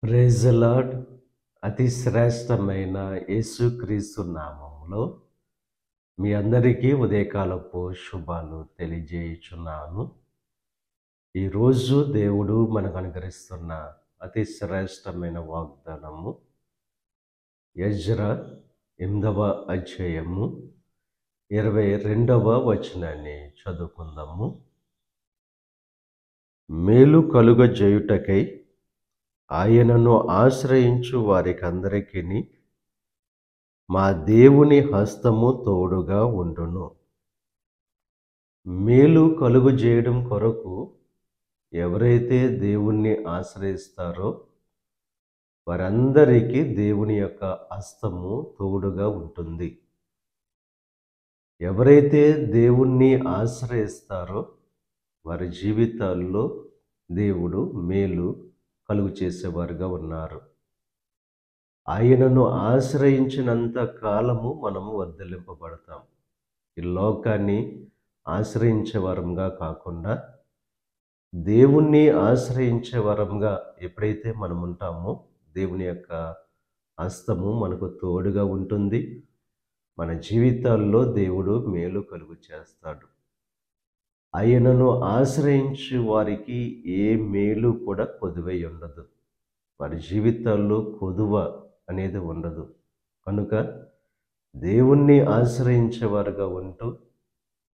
Praise the lord. అతి శ్రేష్టమైన యేసుక్రీస్తు నామములో మీ అందరికీ ఉదయకాలపు శుభాలు తెలియజేయుచున్నాను. ఈరోజు దేవుడు మనకు అనుగ్రహిస్తున్న అతి శ్రేష్టమైన వాగ్దానము యెజ్రా 8వ అధ్యాయము 22వ వచనాన్ని చదువుకుందాము. మేలు కలుగజేయుటకై ఆయనను ఆశ్రయించు వారికందరికిని మా దేవుని హస్తము తోడుగా ఉండును. మేలు కలుగజేయడం కొరకు ఎవరైతే దేవుణ్ణి ఆశ్రయిస్తారో వారందరికీ దేవుని యొక్క హస్తము తోడుగా ఉంటుంది. ఎవరైతే దేవుణ్ణి ఆశ్రయిస్తారో వారి జీవితాల్లో దేవుడు మేలు కలుగు చేసేవారుగా ఉన్నారు. ఆయనను ఆశ్రయించినంత కాలము మనము వర్ధిల్లింపబడతాం. ఈ లోకాన్ని ఆశ్రయించే వరంగా కాకుండా దేవుణ్ణి ఆశ్రయించే వరంగా ఎప్పుడైతే మనం ఉంటామో దేవుని యొక్క హస్తము మనకు తోడుగా ఉంటుంది. మన జీవితాల్లో దేవుడు మేలు కలుగు చేస్తాడు. ఆయనను ఆశ్రయించే వారికి ఏ మేలు కూడా కొదువై ఉండదు. వారి జీవితాల్లో కొదువ అనేది ఉండదు. కనుక దేవుణ్ణి ఆశ్రయించేవారుగా ఉంటూ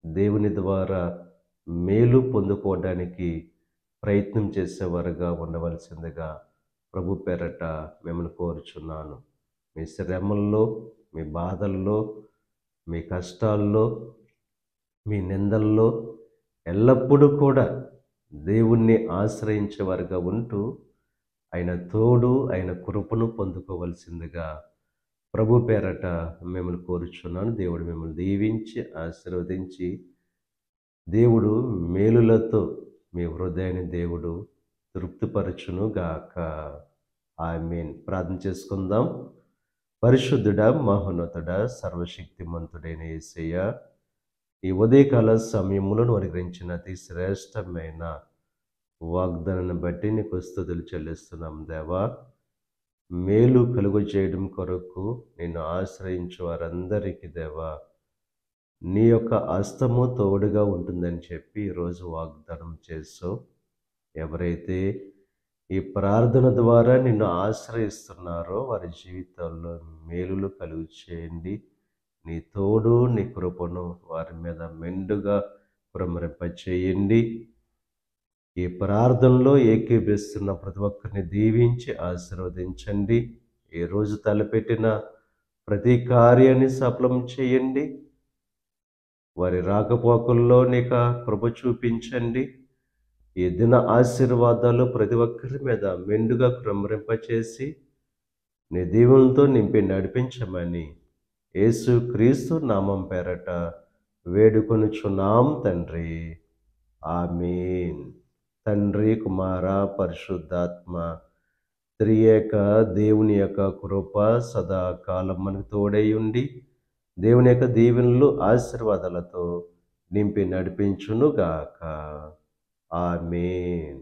దేవుని ద్వారా మేలు పొందుకోవడానికి ప్రయత్నం చేసేవారుగా ఉండవలసిందిగా ప్రభు పేరట మిమ్మల్ని కోరుచున్నాను. మీ శ్రమల్లో, మీ బాధల్లో, మీ కష్టాల్లో, మీ నిందల్లో ఎల్లప్పుడూ కూడా దేవుణ్ణి ఆశ్రయించేవారుగా ఉంటూ ఆయన తోడు, ఆయన కృపను పొందుకోవలసిందిగా ప్రభు పేరట మిమ్మల్ని కోరుచున్నాను. దేవుడు మిమ్మల్ని దీవించి ఆశీర్వదించి దేవుడు మేలులతో మీ హృదయాన్ని దేవుడు తృప్తిపరచును గాక. ఆమేన్. ప్రార్థన చేసుకుందాం. పరిశుద్ధుడా, మహోన్నతుడా, సర్వశక్తిమంతుడైన యేసయ్య, ఈ ఉదయకాల సమయములో అనుగ్రహించిన అతి శ్రేష్టమైన వాగ్దానాన్ని బట్టి నీకు స్తుతులు చెల్లిస్తున్నాం దేవా. మేలు కలుగు చేయడం కొరకు నిన్ను ఆశ్రయించే వారందరికీ దేవా నీ యొక్క హస్తము తోడుగా ఉంటుందని చెప్పి ఈరోజు వాగ్దానం చేసావు. ఎవరైతే ఈ ప్రార్థన ద్వారా నిన్ను ఆశ్రయిస్తున్నారో వారి జీవితాల్లో మేలులు కలుగు చేయండి. నీ తోడు, నీ కృపను వారి మీద మెండుగా కుమ్మరింపచేయండి. ఈ ప్రార్థనలో ఏకీభవిస్తున్న ప్రతి ఒక్కరిని దీవించి ఆశీర్వదించండి. ఈ రోజు తలపెట్టిన ప్రతి కార్యాన్ని సఫలం చేయండి. వారి రాకపోకల్లో నీకు కృప చూపించండి. ఈ దిన ఆశీర్వాదాలు ప్రతి ఒక్కరి మీద మెండుగా కుమ్మరింపచేసి నీ దీవులతో నింపి నడిపించమని యేసు క్రీస్తు నామం పేరట వేడుకొనుచున్నాం తండ్రి. ఆమేన్. తండ్రి, కుమార, పరిశుద్ధాత్మ త్రియేక దేవుని యొక్క కృప సదాకాలం మనకు తోడై ఉండి దేవుని యొక్క దీవెనలు ఆశీర్వాదాలతో నింపి నడిపించునుగాక. ఆమేన్.